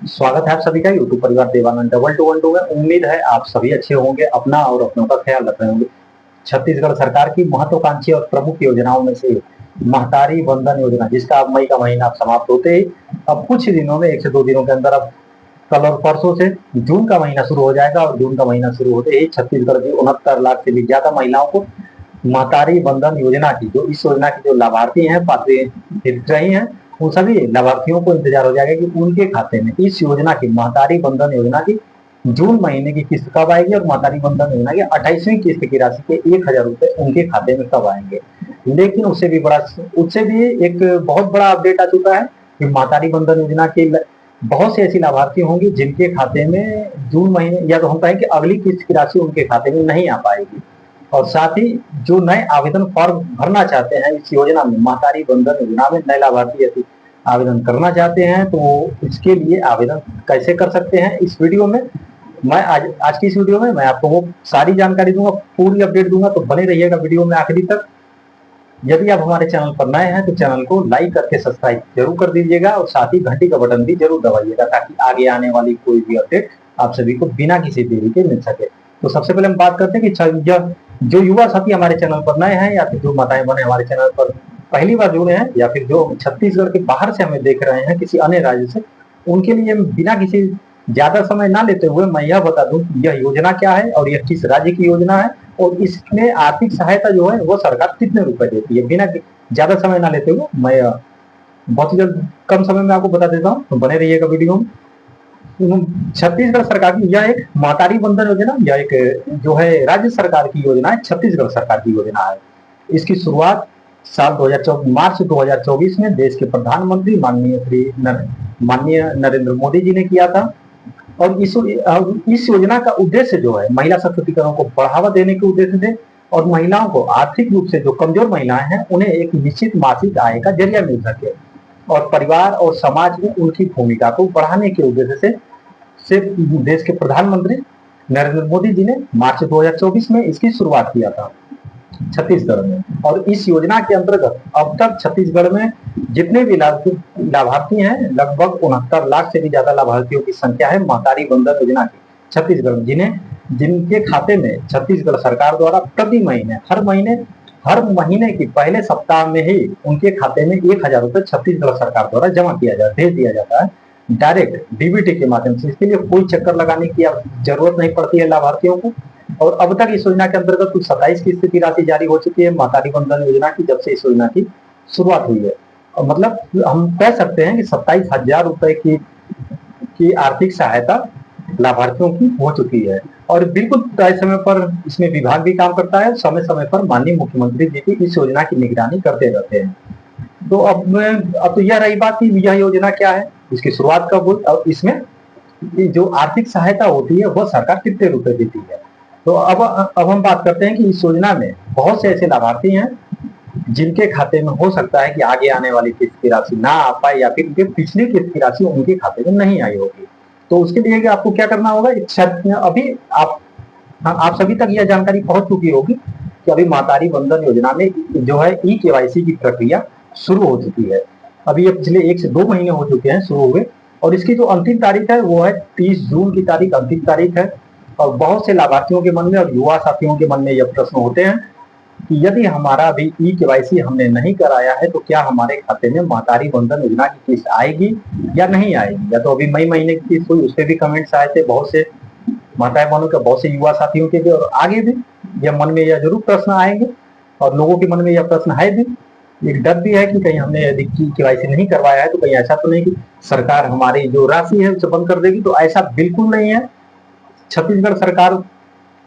स्वागत है आप सभी का यूट्यूब परिवार देवानंद 2212 में। उम्मीद है आप सभी अच्छे होंगे, अपना और अपनों का ख्याल रख रहे होंगे। छत्तीसगढ़ सरकार की महत्वाकांक्षी और प्रमुख योजनाओं में से महतारी वंदन योजना, जिसका अब मई का महीना समाप्त होते ही अब कुछ ही दिनों में 1 से 2 दिनों के अंदर अब कल और परसों से जून का महीना शुरू हो जाएगा और जून का महीना शुरू होते ही छत्तीसगढ़ की 69 लाख से भी ज्यादा महिलाओं को महतारी वंदन योजना की, जो इस योजना की जो लाभार्थी हैं, पात्र हितग्राही हैं, उन सभी लाभार्थियों को इंतजार हो जाएगा कि उनके खाते में इस योजना की, महतारी वंदन योजना की जून महीने की किस्त कब आएगी और महतारी वंदन योजना की 28वीं किस्त की राशि के 1000 रुपए उनके खाते में कब आएंगे। लेकिन उससे भी एक बहुत बड़ा अपडेट आ चुका है कि महतारी वंदन योजना की बहुत से ऐसी लाभार्थी होंगी जिनके खाते में जून महीने, या तो हम कहें कि अगली किस्त की राशि उनके खाते में नहीं आ पाएगी। और साथ ही जो नए आवेदन फॉर्म भरना चाहते हैं इस योजना में, महतारी वंदन योजना में नए लाभार्थी यदि आवेदन करना चाहते हैं तो इसके लिए आवेदन कैसे कर सकते हैं, इस वीडियो में मैं आज की इस वीडियो में मैं आपको वो सारी जानकारी दूंगा, पूरी अपडेट दूंगा। तो बने रहिएगा वीडियो में आखिरी तक। यदि आप हमारे चैनल पर नए हैं तो चैनल को लाइक करके सब्सक्राइब जरूर कर दीजिएगा और साथ ही घंटी का बटन भी जरूर दबाइएगा, ताकि आगे आने वाली कोई भी अपडेट आप सभी को बिना किसी देरी के मिल सके। तो सबसे पहले हम बात करते हैं कि जो युवा साथी हमारे चैनल पर नए हैं, या फिर जो माताएं बने हमारे चैनल पर पहली बार जुड़े हैं, या फिर जो छत्तीसगढ़ के बाहर से हमें देख रहे हैं किसी अन्य राज्य से, उनके लिए बिना किसी ज्यादा समय ना लेते हुए मैं यह बता दूं कि यह योजना क्या है और यह किस राज्य की योजना है और इसमें आर्थिक सहायता जो है वो सरकार कितने रुपए देती है। बिना ज्यादा समय ना लेते हुए मैं बहुत ही जल्द कम समय में आपको बता देता हूँ, तो बने रहिएगा वीडियो में। छत्तीसगढ़ सरकार की यह एक महतारी वंदन योजना, यह एक जो है राज्य सरकार की योजना है, छत्तीसगढ़ सरकार की योजना है। इसकी शुरुआत साल 2024 मार्च 2024 में देश के प्रधानमंत्री माननीय नरेंद्र मोदी जी ने किया था। और इस योजना का उद्देश्य जो है महिला सशक्तिकरण को बढ़ावा देने के उद्देश्य से और महिलाओं को आर्थिक रूप से जो कमजोर महिलाएं हैं उन्हें एक निश्चित मासिक आय का जरिया मिल सके और परिवार और समाज में उनकी भूमिका को बढ़ाने के उद्देश्य से देश के प्रधानमंत्री नरेंद्र मोदी जी ने मार्च 2024 में इसकी शुरुआत किया था छत्तीसगढ़ में। और इस योजना के अंतर्गत अब तक छत्तीसगढ़ में जितने भी लाभार्थी हैं, लगभग 69 लाख से भी ज्यादा लाभार्थियों की संख्या है महतारी वंदन योजना की छत्तीसगढ़ में, जिनके खाते में छत्तीसगढ़ सरकार द्वारा प्रति महीने हर महीने की पहले सप्ताह में ही उनके खाते में 1000 रुपए छत्तीसगढ़ सरकार द्वारा जमा भेज दिया जाता है डायरेक्ट डीबीटी के माध्यम से। इसके लिए कोई चक्कर लगाने की जरूरत नहीं पड़ती है लाभार्थियों को। और अब तक इस योजना के अंतर्गत कुल 27 किस्त की राशि जारी हो चुकी है महतारी वंदन योजना की, जब से इस योजना की शुरुआत हुई है। और मतलब हम कह सकते हैं कि 27,000 रुपए की आर्थिक सहायता लाभार्थियों की हो चुकी है। और बिल्कुल तय समय पर इसमें विभाग भी काम करता है, समय समय पर माननीय मुख्यमंत्री जी की इस योजना की निगरानी करते रहते हैं। तो अब तो यह रही बात कि यह योजना क्या है, इसकी शुरुआत कब हुई और इसमें जो आर्थिक सहायता होती है वह सरकार कितने रुपए देती है। तो अब हम बात करते हैं कि इस योजना में बहुत से ऐसे लाभार्थी हैं जिनके खाते में हो सकता है कि आगे आने वाली किस्त की राशि ना आ पाए या फिर पिछली किस्त की राशि उनके खाते में नहीं आई होगी। तो उसके लिए आपको क्या करना होगा, अभी आप सभी तक यह जानकारी पहुंच चुकी होगी कि अभी महतारी वंदन योजना में जो है ई-केवाईसी की प्रक्रिया शुरू हो चुकी है। अभी ये पिछले 1 से 2 महीने हो चुके हैं शुरू हुए, और इसकी जो अंतिम तारीख है वो है 30 जून की तारीख अंतिम तारीख है। और बहुत से लाभार्थियों के मन में और युवा साथियों के मन में यह प्रश्न होते हैं कि यदि हमारा अभी ई-केवाईसी हमने नहीं कराया है तो क्या हमारे खाते में महतारी वंदन योजना की किस्त आएगी या नहीं आएगी। या तो अभी मई महीने की किस्त हुई, उस पर भी कमेंट्स आए थे बहुत से माताएं बहनों के, बहुत से युवा साथियों के भी, और आगे भी यह मन में यह जरूर प्रश्न आएंगे और लोगों के मन में यह प्रश्न है भी। एक डर भी है कि कहीं हमने यदि केवाईसी नहीं करवाया है तो कहीं ऐसा तो नहीं कि सरकार हमारी जो राशि है उसे बंद कर देगी। तो ऐसा बिल्कुल नहीं है। छत्तीसगढ़ सरकार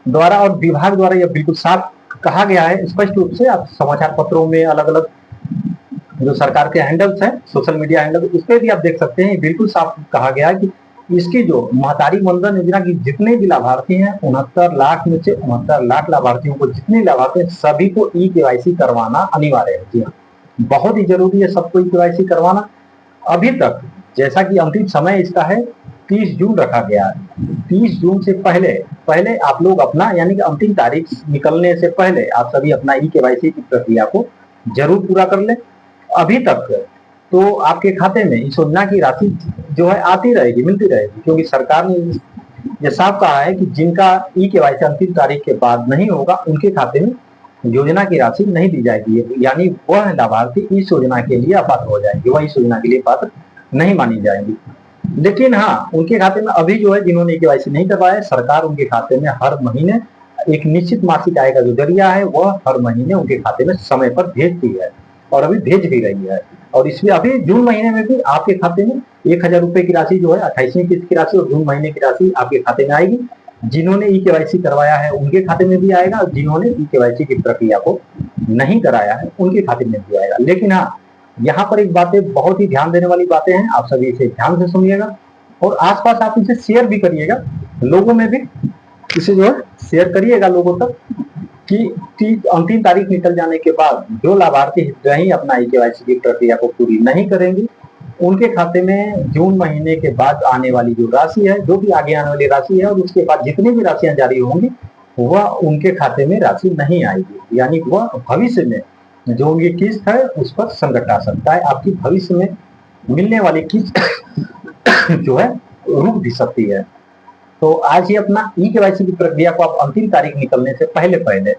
द्वारा और विभाग द्वारा यह बिल्कुल साफ कहा गया है स्पष्ट रूप से। आप समाचार पत्रों में अलग अलग जो सरकार के हैंडल्स हैं, सोशल मीडिया हैंडल, उस पर भी आप देख सकते हैं, बिल्कुल साफ कहा गया है कि इसकी जो महतारी वंदन योजना की जितने भी लाभार्थी हैं 69 लाख में से 69 लाख लाभार्थियों को, जितने लाभार्थी हैं सभी को ई-केवाईसी करवाना अनिवार्य है। जी हाँ, बहुत ही जरूरी है सबको ई-केवाईसी करवाना। अभी तक जैसा कि अंतिम समय इसका है 30 जून रखा गया है। 30 जून से पहले आप लोग अपना, यानी कि अंतिम तारीख निकलने से पहले आप सभी अपना ई-केवाईसी की प्रक्रिया को जरूर पूरा कर लें। अभी तक तो आपके खाते में इस योजना की राशि जो है आती रहेगी, मिलती रहेगी, क्योंकि सरकार ने ये साफ कहा है कि जिनका ई-केवाईसी अंतिम तारीख के बाद नहीं होगा उनके खाते में योजना की राशि नहीं दी जाएगी, यानी वह लाभार्थी इस योजना के लिए अपात्र हो जाएंगे, वह इस योजना के लिए पात्र नहीं मानी जाएंगी। लेकिन हाँ, उनके खाते में अभी जो है जिन्होंने ई-केवाईसी नहीं करवाया, सरकार उनके खाते में हर महीने एक निश्चित मासिक आय का जो जरिया है वह हर महीने उनके खाते में समय पर भेजती है और अभी भेज भी रही है। और इसमें अभी जून महीने में भी आपके खाते में 1,000 रुपए की राशि जो है 28वीं किस्त की राशि और जून महीने की राशि आपके खाते में आएगी। जिन्होंने ई-केवाईसी करवाया है उनके खाते में भी आएगा और जिन्होंने ई-केवाईसी की प्रक्रिया को नहीं कराया है उनके खाते में भी आएगा। लेकिन हाँ, यहाँ पर एक बातें बहुत ही ध्यान देने वाली बातें हैं, आप सभी इसे ध्यान से सुनिएगा और आसपास आप इसे शेयर भी करिएगा, लोगों में भी इसे जो है शेयर करिएगा लोगों तक कि अंतिम तारीख निकल जाने के बाद जो लाभार्थी हितग्राही अपना ई-केवाईसी की प्रक्रिया को पूरी नहीं करेंगे उनके खाते में जून महीने के बाद आने वाली जो राशि है, जो भी आगे आने वाली राशि है और उसके बाद जितनी भी राशियां जारी होंगी वह उनके खाते में राशि नहीं आएगी, यानी वह भविष्य में जो उनकी किस्त है उस पर संकट आ सकता है, आपकी भविष्य में मिलने वाली किस्त जो है रुक भी सकती है। तो आज ही अपना ई-केवाईसी की प्रक्रिया को आप अंतिम तारीख निकलने से पहले पहले,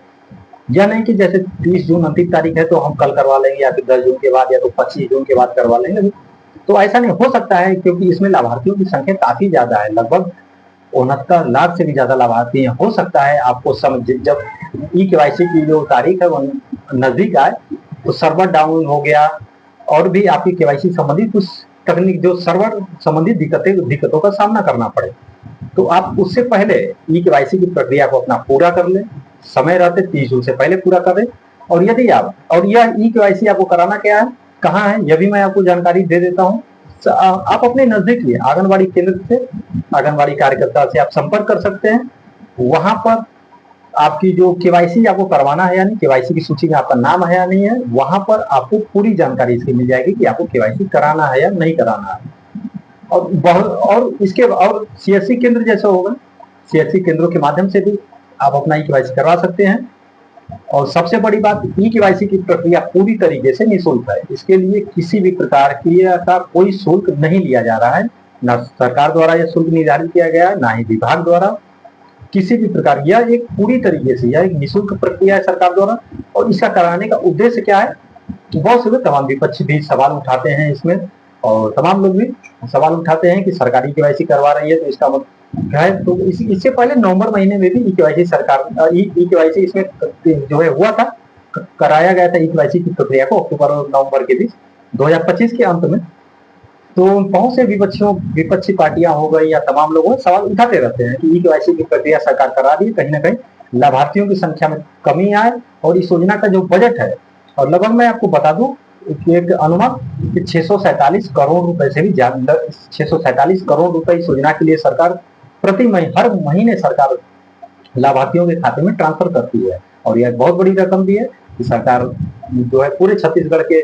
यह नहीं कि जैसे 30 जून अंतिम तारीख है तो हम कल करवा लेंगे या फिर 10 जून के बाद या तो 25 जून के बाद करवा लेंगे, तो ऐसा नहीं हो सकता है क्योंकि इसमें लाभार्थियों की संख्या काफी ज्यादा है, लगभग 69 लाख से भी ज्यादा लाभार्थी हैं। हो सकता है आपको जब ई-केवाईसी की जो तारीख है वो नजदीक आए तो सर्वर डाउन हो गया और भी आपकी केवाईसी संबंधित कुछ तकनीक जो सर्वर संबंधित दिक्कतों का सामना करना पड़े, तो आप उससे पहले ई-केवाईसी की प्रक्रिया को अपना पूरा कर लें, समय रहते 30 जून से पहले पूरा करें। और यदि आप और यह ई-केवाईसी आपको कराना क्या है, कहाँ है, यह भी मैं आपको जानकारी दे देता हूँ। आप अपने नजदीक ही आंगनबाड़ी केंद्र से, आंगनबाड़ी कार्यकर्ता से आप संपर्क कर सकते हैं। वहां पर आपकी जो केवाईसी आपको करवाना है यानी केवाईसी की सूची में आपका नाम है या नहीं है, वहां पर आपको पूरी जानकारी इसकी मिल जाएगी कि आपको केवाईसी कराना है या नहीं कराना है। और इसके और सीएससी केंद्र जैसा होगा, सीएससी केंद्रों के माध्यम से भी आप अपना ई-केवाईसी करवा सकते हैं। और सबसे बड़ी बात, ई-केवाईसी की प्रक्रिया पूरी तरीके से निःशुल्क है, इसके लिए किसी भी प्रकार की का कोई शुल्क नहीं लिया जा रहा है, ना सरकार द्वारा यह शुल्क निर्धारित किया गया है, ना ही विभाग द्वारा किसी भी प्रकार। यह एक पूरी तरीके से यह एक निःशुल्क प्रक्रिया है सरकार द्वारा। और इसका कराने का उद्देश्य क्या है, बहुत से तमाम विपक्ष भी सवाल उठाते हैं इसमें और तमाम लोग भी सवाल उठाते हैं कि सरकारी केवाईसी करवा रही है तो इसका मतलब है। तो इससे पहले नवंबर महीने में भी ई-केवाईसी सरकार ई-केवाईसी इसमें जो है हुआ था, कराया गया था ई-केवाईसी की प्रक्रिया को अक्टूबर और नवंबर के बीच 2025 के अंत में। तो बहुत से विपक्षी पार्टियां हो गई या तमाम लोग सवाल उठाते रहते हैं कि ई-केवाईसी की प्रक्रिया सरकार करा दी, कहीं ना कहीं लाभार्थियों की संख्या में कमी आए और इस योजना का जो बजट है, और लगभग मैं आपको बता दूं कि एक अनुमान कि 647 करोड़ रुपए से भी ज्यादा, 647 करोड़ रुपए इस योजना के लिए सरकार हर महीने सरकार लाभार्थियों के खाते में ट्रांसफर करती है। और यह बहुत बड़ी रकम भी है कि सरकार जो है पूरे छत्तीसगढ़ के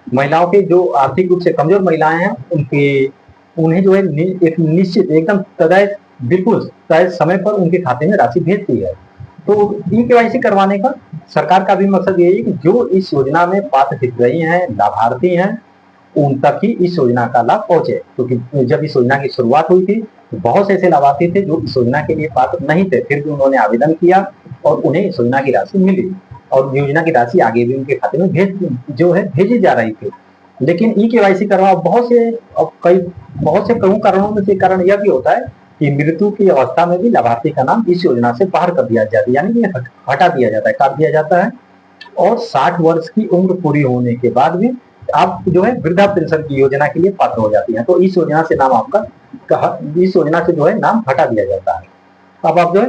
महिलाओं के जो आर्थिक रूप से कमजोर महिलाएं हैं उन्हें जो है एक निश्चित एकदम बिल्कुल तय समय पर उनके खाते में राशि भेजती है। तो ई-केवाईसी करवाने का सरकार का भी मकसद यही है कि जो इस योजना में पात्र हितग्राही हैं, लाभार्थी हैं, उन तक ही इस योजना का लाभ पहुंचे, क्योंकि जब इस योजना की शुरुआत हुई थी तो बहुत से ऐसे लाभार्थी थे जो इस योजना के लिए पात्र नहीं थे, फिर भी उन्होंने आवेदन किया और उन्हें इस योजना की राशि मिली और योजना की राशि आगे भी उनके खाते में भेजी जा रही थी। लेकिन ई-केवाईसी करवा बहुत से प्रमुख कारणों में से कारण यह भी होता है कि मृत्यु की अवस्था में भी लाभार्थी का नाम इस योजना से बाहर कर दिया जाता है, यानी कि हटा दिया जाता है, काट दिया जाता है। और 60 वर्ष की उम्र पूरी होने के बाद भी आप जो है वृद्धा पेंशन की योजना के लिए पात्र हो जाती हैं, तो इस योजना से जो है नाम हटा दिया जाता है। अब आप जो है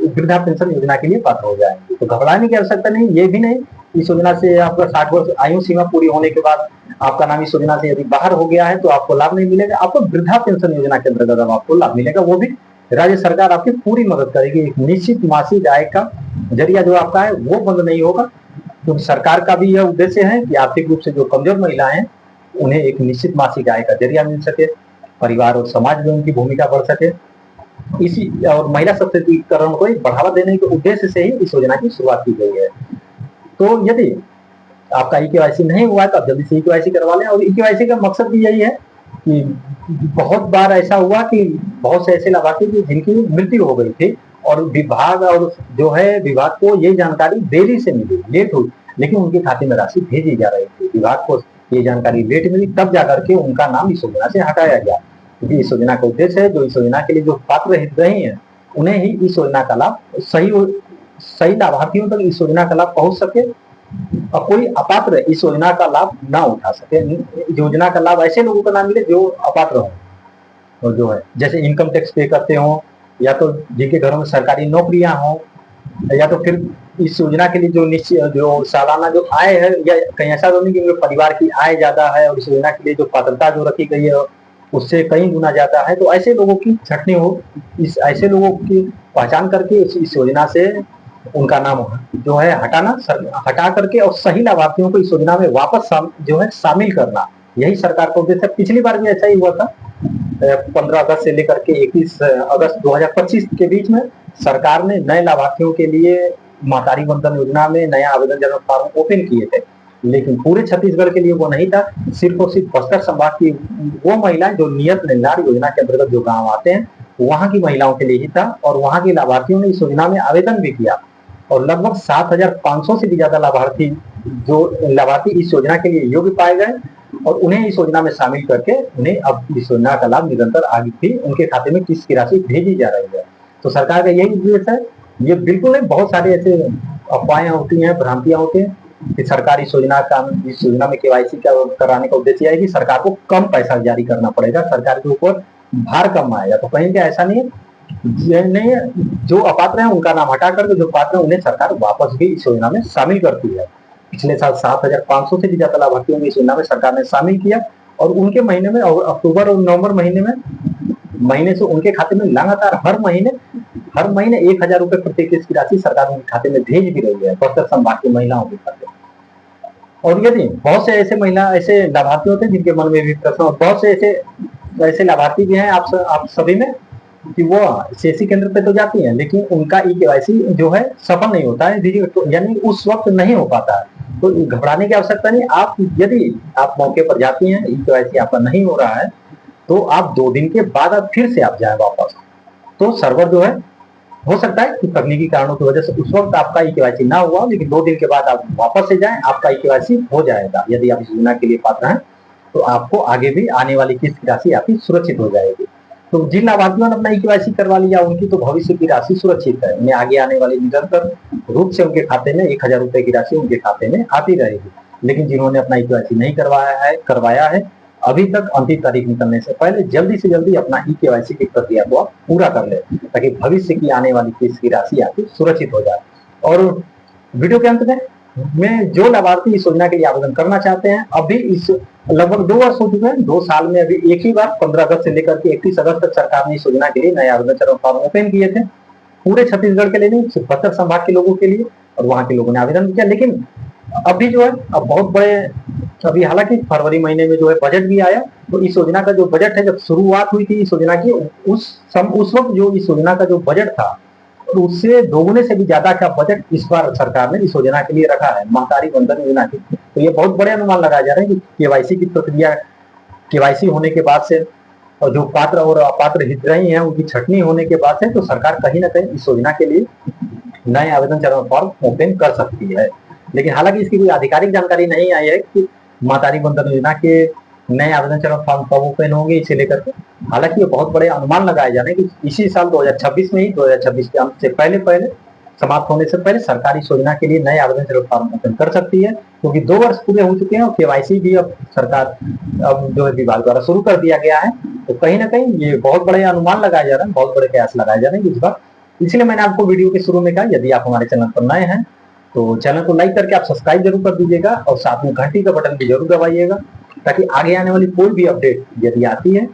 वृद्धा पेंशन योजना के लिए पात्र हो जाएंगे, तो घबराने की आवश्यकता नहीं। ये भी नहीं इस योजना से आपका 60 वर्ष आयु सीमा पूरी होने के बाद आपका नाम इस योजना से यदि बाहर हो गया है तो आपको लाभ नहीं मिलेगा, आपको वृद्धा पेंशन योजना के अंतर्गत आपको लाभ मिलेगा, वो भी राज्य सरकार आपकी पूरी मदद करेगी। एक निश्चित मासिक आय का जरिया जो आपका है वो बंद नहीं होगा, क्योंकि सरकार का भी यह उद्देश्य है कि आर्थिक रूप से जो कमजोर महिलाएं हैं उन्हें एक निश्चित मासिक आय का जरिया मिल सके, परिवार और समाज में उनकी भूमिका बढ़ सके। इसी और महिला सशक्तिकरण को एक बढ़ावा देने के उद्देश्य से ही इस योजना की शुरुआत की गई है। तो यदि आपका ई-केवाईसी नहीं हुआ है तो आप जल्दी से ई-केवाईसी करवा लें। और ई-केवाईसी का मकसद भी यही है कि बहुत बार ऐसा हुआ कि बहुत से ऐसे लाभार्थी थे जिनकी मृत्यु हो गई थी और विभाग और जो है विभाग को ये जानकारी देरी से मिली, लेट हुई, लेकिन उनके खाते में राशि भेजी जा रही थी। विभाग को ये जानकारी लेट मिली, तब जाकर के उनका नाम इस योजना से हटाया गया, क्योंकि इस योजना का उद्देश्य है जो इस योजना के लिए जो पात्र हितग्राही हैं उन्हें ही इस योजना का लाभ सही लाभार्थियों तक इस योजना का लाभ पहुंच सके और कोई अपात्र इस योजना का लाभ ना उठा सके। योजना का लाभ ऐसे लोगों को ना मिले जो अपात्र हो और जो है जैसे इनकम टैक्स पे करते हो, या तो जिनके घरों में सरकारी नौकरियां हो, या तो फिर इस योजना के लिए जो निश्चित जो सालाना जो आय है, या कहीं ऐसा तो नहीं कि परिवार की आय ज्यादा है और इस योजना के लिए जो पात्रता जो रखी गई है उससे कई गुना ज्यादा है, तो ऐसे लोगों की छटनी हो, इस ऐसे लोगों की पहचान करके इस योजना से उनका नाम जो है हटा करके और सही लाभार्थियों को इस योजना में वापस जो है शामिल करना, यही सरकार का उद्देश्य है। पिछली बार भी ऐसा ही हुआ था, 15 अगस्त से लेकर के 21 अगस्त 2025 के बीच में सरकार ने नए लाभार्थियों के लिए महतारी वंदन योजना में नया आवेदन जन फॉर्म ओपन किए थे, लेकिन पूरे छत्तीसगढ़ के लिए वो नहीं था। सिर्फ और सिर्फ बस्तर संभाग की वो महिलाएं जो नियत निर्धार योजना के अंतर्गत जो गांव आते हैं वहां की महिलाओं के लिए ही था, और वहां की लाभार्थियों ने इस योजना में आवेदन भी किया और लगभग 7,500 से भी ज्यादा लाभार्थी इस योजना के लिए योग्य पाए गए और उन्हें इस योजना में शामिल करके उन्हें अब इस योजना का लाभ निरंतर आगे भी उनके खाते में किस्त की राशि भेजी जा रही है। तो सरकार का यही उद्देश्य है। ये बिल्कुल नहीं, बहुत सारे ऐसे अफवाहें होती हैं, भ्रांतियां होती हैं कि सरकार इस योजना में केवाईसी कराने का उद्देश्य है कि सरकार को कम पैसा जारी करना पड़ेगा, सरकार के ऊपर भार कम आएगा। तो कहीं क्या ऐसा नहीं है, जो अपात्र है उनका नाम हटा करके जो पात्र है उन्हें सरकार वापस भी इस योजना में शामिल करती है। पिछले साल 7,500 से भी ज्यादा लाभार्थियों को इस योजना में सरकार ने शामिल किया और उनके महीने में अक्टूबर और नवंबर महीने से उनके खाते में लगातार हर महीने 1,000 रुपए प्रति किस्त की राशि सरकार उनके खाते में भेज भी रही है, बस्तर संभाग की महिलाओं के खाते में। और यदि बहुत से ऐसे लाभार्थी होते हैं जिनके मन में भी प्रश्न, और बहुत से ऐसे लाभार्थी भी हैं आप सभी में कि वो सीएससी केंद्र पे तो जाती हैं लेकिन उनका ई-केवाईसी जो है सफल नहीं होता है, यानी उस वक्त नहीं हो पाता है। तो घबराने की आवश्यकता नहीं। यदि आप मौके पर जाती हैं, ई-केवाईसी आपका नहीं हो रहा है, तो आप 2 दिन के बाद आप फिर से आप जाए वापस, तो सर्वर जो है हो सकता है कि तकनीकी कारणों की वजह से उस वक्त आपका ई-केवाईसी ना हुआ, लेकिन 2 दिन के बाद आप वापस से जाएं, आपका ई-केवाईसी हो जाएगा। यदि आप इस योजना के लिए पात्र हैं तो आपको आगे भी आने वाली किस्त की राशि आपकी सुरक्षित हो जाएगी। तो जिन लाभार्थियों ने अपना ई-केवाईसी करवा लिया उनकी तो भविष्य की राशि सुरक्षित है, उन्हें आगे आने वाली निरंतर रूप से उनके खाते में 1,000 रुपए की राशि उनके खाते में आती रहेगी। लेकिन जिन्होंने अपना ई-केवाईसी नहीं करवाया है, अभी तक अंतिम तारीख निकलने से पहले जल्दी से जल्दी अपना ई-केवाईसी की प्रक्रिया को आप पूरा कर ले, ताकि भविष्य की आने वाली किस्त की राशि आपकी सुरक्षित हो जाए। और वीडियो के अंत में जो लाभार्थी इस योजना के लिए आवेदन करना चाहते हैं, अभी इस लगभग 2 वर्ष हो चुके हैं, 2 साल में अभी एक ही बार 15 अगस्त से लेकर के 31 अगस्त तक सरकार ने इस योजना के लिए नए आवेदन चरण फॉर्म ओपन किए थे। पूरे छत्तीसगढ़ के लिए नहीं, सिर्फ बस्तर संभाग के लोगों के लिए, और वहां के लोगों ने आवेदन किया। लेकिन अभी जो है अब बहुत बड़े, अभी हालांकि फरवरी महीने में जो है बजट भी आया, तो इस योजना का जो बजट है, जब शुरुआत हुई थी इस योजना की, उस वक्त जो इस योजना का जो बजट था तो उससे दोगुने से भी ज्यादा का बजट इस बार सरकार ने इस योजना के लिए रखा है, महतारी वंदन योजना की। तो ये बहुत बड़े अनुमान लगाए जा रहे हैं कि केवाईसी की प्रक्रिया, केवाईसी होने के बाद से और जो पात्र और अपात्र हितग्राही हैं उनकी छटनी होने के बाद से तो सरकार कहीं ना कहीं इस योजना के लिए नए आवेदन चरण फॉर्म ओपन कर सकती है। लेकिन हालांकि इसकी कोई आधिकारिक जानकारी नहीं आई है कि महतारी वंदन योजना के नए आवेदन चरण फॉर्म कब ओपन होंगे इसे लेकर के। हालांकि ये बहुत बड़े अनुमान लगाए जा रहे हैं कि इसी साल 2026 में ही, 2026 के अंत से पहले समाप्त होने से पहले सरकार इस योजना के लिए नए आवेदन चरण फॉर्म ओपन कर सकती है, क्योंकि 2 वर्ष पूरे हो चुके हैं और केवाईसी भी अब सरकार जो है विभाग द्वारा शुरू कर दिया गया है। तो कहीं ना कहीं ये बहुत बड़े अनुमान लगाए जा रहे हैं, बहुत बड़े कयास लगाए जा रहे हैं इस बार। इसलिए मैंने आपको वीडियो के शुरू में कहा, यदि आप हमारे चैनल पर नए हैं तो चैनल को लाइक करके आप सब्सक्राइब जरूर कर दीजिएगा और साथ में घंटी का बटन भी जरूर दबाइएगा, ताकि आगे आने वाली कोई भी अपडेट यदि आती है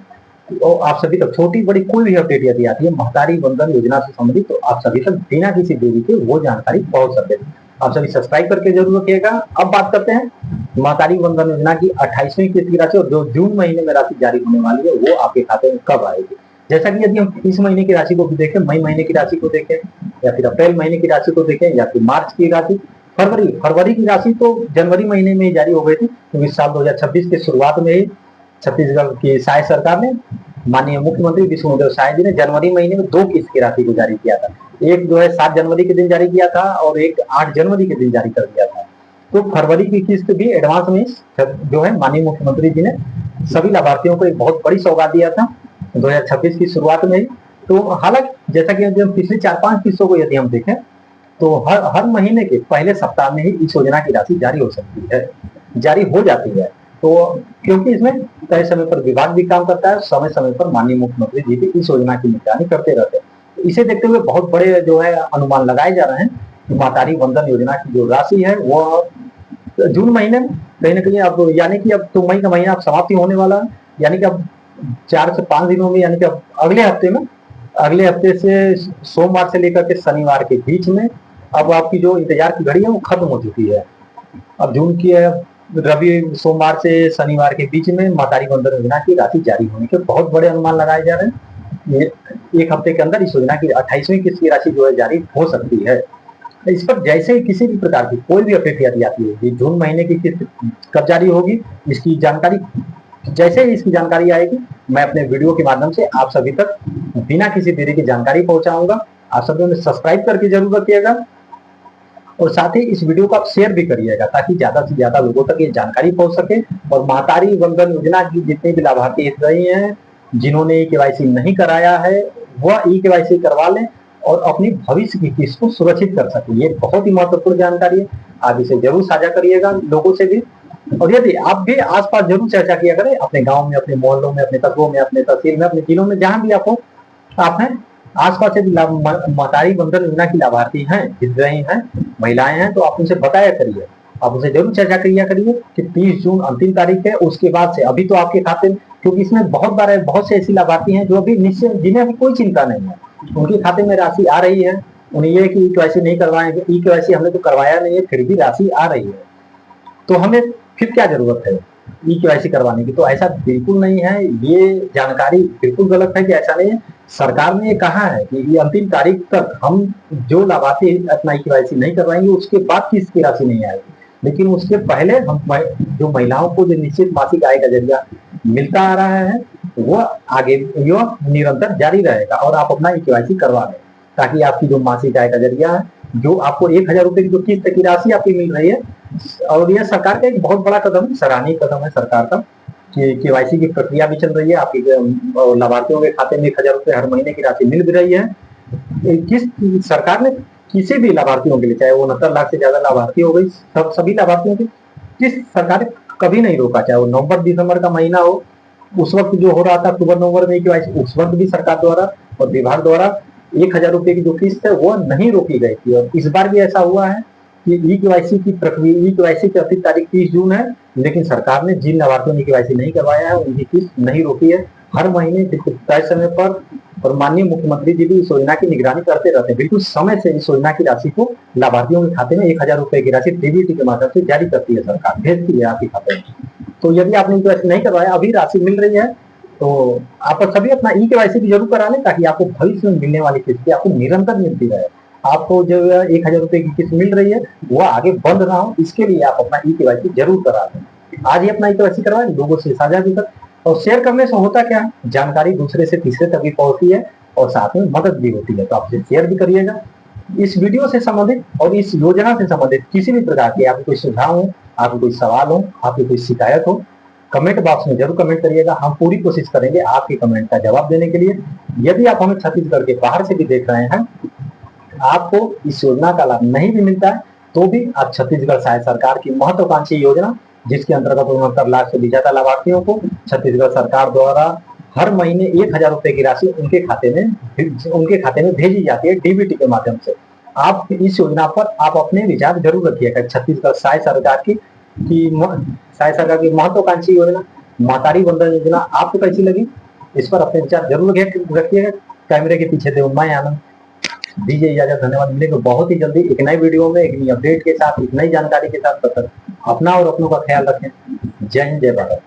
तो आप सभी तक, छोटी बड़ी कोई भी अपडेट यदि आती है महतारी वंदन योजना से संबंधित, तो आप सभी तक बिना किसी देरी के वो जानकारी पहुंच सके। आप सभी सब्सक्राइब करके जरूर रखिएगा। अब बात करते हैं महतारी वंदन योजना की 28वीं किस्त की राशि, और जो जून महीने में राशि जारी होने वाली है वो आपके खाते में कब आएगी। जैसा कि यदि हम इस महीने की राशि को भी देखें, मई महीने की राशि को देखें, या फिर अप्रैल महीने की राशि को देखें, या फिर मार्च की राशि, फरवरी फरवरी की राशि तो जनवरी महीने में ही जारी हो गई थी, क्योंकि साल 2026 के शुरुआत में ही छत्तीसगढ़ की साय सरकार ने, माननीय मुख्यमंत्री विष्णुदेव साय जी ने जनवरी महीने में 2 किस्त की राशि को जारी किया था। एक जो है 7 जनवरी के दिन जारी किया था और एक 8 जनवरी के दिन जारी कर दिया था। तो फरवरी की किस्त भी एडवांस में जो है माननीय मुख्यमंत्री जी ने सभी लाभार्थियों को एक बहुत बड़ी सौगात दिया था 2026 की शुरुआत में ही। तो हालांकि जैसा कि जब पिछले 4-5 किस्तों को यदि हम देखें तो हर महीने के पहले सप्ताह में ही इस योजना की राशि जारी हो सकती है, जारी हो जाती है। तो क्योंकि इसमें तय समय पर विभाग भी काम करता है, समय समय पर माननीय मुख्यमंत्री जी भी इस योजना की निगरानी करते रहते हैं। तो इसे देखते हुए बहुत बड़े जो है अनुमान लगाए जा रहे हैं कि मातारी वंदन योजना की जो राशि है वह जून महीने में कहीं ना कहीं अब, यानी कि अब तो मई का महीना अब समाप्ति होने वाला है, यानी कि अब 4 से 5 दिनों में, यानी कि अब अगले हफ्ते से सोमवार से लेकर के शनिवार के बीच में अब आपकी जो इंतजार की घड़ी है वो खत्म हो चुकी है। अब जून की रवि सोमवार से शनिवार के बीच में मातारी वंदन योजना की राशि जारी होने के बहुत बड़े अनुमान लगाए जा रहे हैं। एक हफ्ते के अंदर इस योजना की 28वीं किस्त की राशि जो है जारी हो सकती है। इस पर जैसे ही किसी भी प्रकार की कोई भी अपडेट यदि आती है, जून महीने की किस्त कब जारी होगी इसकी जानकारी, जैसे ही इसकी जानकारी आएगी मैं अपने वीडियो के माध्यम से आप सभी तक बिना किसी देरी की जानकारी पहुंचाऊंगा। आप सभी ने सब्सक्राइब करके जरूर रखिएगा और साथ ही इस वीडियो को आप शेयर भी करिएगा ताकि ज्यादा से ज्यादा लोगों तक ये जानकारी पहुंच सके। और मातारी वंदन योजना की जितने भी लाभार्थी रहे हैं, जिन्होंने केवाईसी नहीं कराया है वह केवाईसी करवा लें और अपनी भविष्य की किस्त को सुरक्षित कर सके। ये बहुत ही महत्वपूर्ण जानकारी है, आप इसे जरूर साझा करिएगा लोगों से भी। और यदि आप भी आसपास जरूर चर्चा किया करें, अपने गांव में, अपने मोहल्लों में, अपने कस्बों में, अपने तहसील में, अपने जिलों में, जहां भी आप हैं आसपास यदि मातारी वंदन योजना की लाभार्थी हैं, जित रही हैं, महिलाएं हैं, तो आप उनसे बताया करिए, आप उनसे जरूर चर्चा किया करिए कि 30 जून अंतिम तारीख है। उसके बाद से अभी तो आपके खाते में, क्योंकि इसमें बहुत से ऐसी लाभार्थी हैं जो अभी निश्चित, जिन्हें अभी कोई चिंता नहीं है, उनके खाते में राशि आ रही है। उन्हें ये कि केवाईसी नहीं करवाएंगे, केवाईसी हमने तो करवाया नहीं है फिर भी राशि आ रही है, तो हमें फिर क्या जरूरत है केवाईसी करवाने की। तो ऐसा बिल्कुल नहीं है, ये जानकारी बिल्कुल गलत है कि ऐसा नहीं है। सरकार ने ये कहा है कि ये अंतिम तारीख तक हम जो लाभार्थी अपना केवाईसी नहीं करवाएंगे उसके बाद किस्त की राशि नहीं आएगी, लेकिन उसके पहले हम जो महिलाओं को जो निश्चित मासिक आय का जरिया मिलता आ रहा है वह आगे निरंतर जारी रहेगा और आप अपना केवाईसी करवा लें ताकि आपकी जो मासिक आय का जरिया है, जो आपको 1000 रुपए की जो किस्त की राशि आपकी मिल रही है, और यह सरकार का एक बहुत बड़ा कदम, सराहनीय कदम है सरकार का कि केवाईसी की प्रक्रिया भी चल रही है, आपके लाभार्थियों के खाते में 1000 रुपए हर महीने की राशि मिल भी रही है। किस सरकार ने किसी भी लाभार्थियों के लिए, चाहे वो 69 लाख से ज्यादा लाभार्थी हो गई, सभी लाभार्थियों की किस सरकार ने कभी नहीं रोका, चाहे वो नवंबर दिसंबर का महीना हो, उस वक्त जो हो रहा था अक्टूबर नवंबर में केवाईसी, उस वक्त भी सरकार द्वारा और विभाग द्वारा 1000 रुपए की जो किस्त है वो नहीं रोकी गई थी। और इस बार भी ऐसा हुआ है कि केवाईसी की प्रक्रिया, केवाईसी की अंतिम तारीख 30 जून है, लेकिन सरकार ने जिन लाभार्थियों ने केवाईसी नहीं करवाया है उनकी किस्त नहीं रोकी है। हर महीने तय समय पर, और माननीय मुख्यमंत्री जी भी इस योजना की निगरानी करते रहते हैं, बिल्कुल समय से इस योजना की राशि को लाभार्थियों के खाते में 1000 रुपए की राशि डीबीटी के माध्यम से जारी करती है, सरकार भेजती है आपके खाते में। तो यदि आपने केवाईसी नहीं करवाया, अभी राशि मिल रही है, तो आप सभी अपना केवाईसी भी जरूर करा लें ताकि आपको भविष्य में मिलने वाली किस्त आपको निरंतर मिलती रहे। आपको जो 1000 रुपए की किस्त मिल रही है वो आगे बंद ना हो, इसके लिए आप अपना केवाईसी जरूर करा लें। आज ही अपना केवाईसी करवाएं, लोगों से साझा भी कर, और शेयर करने से होता क्या है, जानकारी दूसरे से तीसरे तक भी पहुंचती है और साथ में मदद भी होती है। तो आप शेयर भी करिएगा। इस वीडियो से संबंधित और इस योजना से संबंधित किसी भी प्रकार के आपको कोई सुझाव हो, आपको कोई सवाल हो, आपकी कोई शिकायत हो, कमेंट बॉक्स में जरूर कमेंट करिएगा। हम पूरी कोशिश करेंगे आपके कमेंट का जवाब देने के लिए। यदि आप हमें छत्तीसगढ़ के बाहर से भी देख रहे हैं, आपको इस योजना का लाभ नहीं भी मिलता है तो भी आप छत्तीसगढ़ सहायता सरकार की महत्वाकांक्षी योजना, जिसके अंतर्गत 69 लाख से भी ज्यादा लाभार्थियों को छत्तीसगढ़ सरकार द्वारा हर महीने 1000 रुपए की राशि उनके खाते में भेजी जाती है डीबीटी के माध्यम से। आप इस योजना पर आप अपने विचार जरूर रखिएगा। छत्तीसगढ़ सहायता सरकार की महत्वाकांक्षी योजना मातारी वंदन योजना आपको कैसी लगी, इस पर अपने विचार जरूर रखिएगा। कैमरे के पीछे थे मैं आनंद, दीजिए इजाजत, धन्यवाद। मिलेंगे बहुत ही जल्दी एक नई वीडियो में, एक नई अपडेट के साथ, एक नई जानकारी के साथ। तब तक अपना और अपनों का ख्याल रखें। जय हिंद, जय भारत।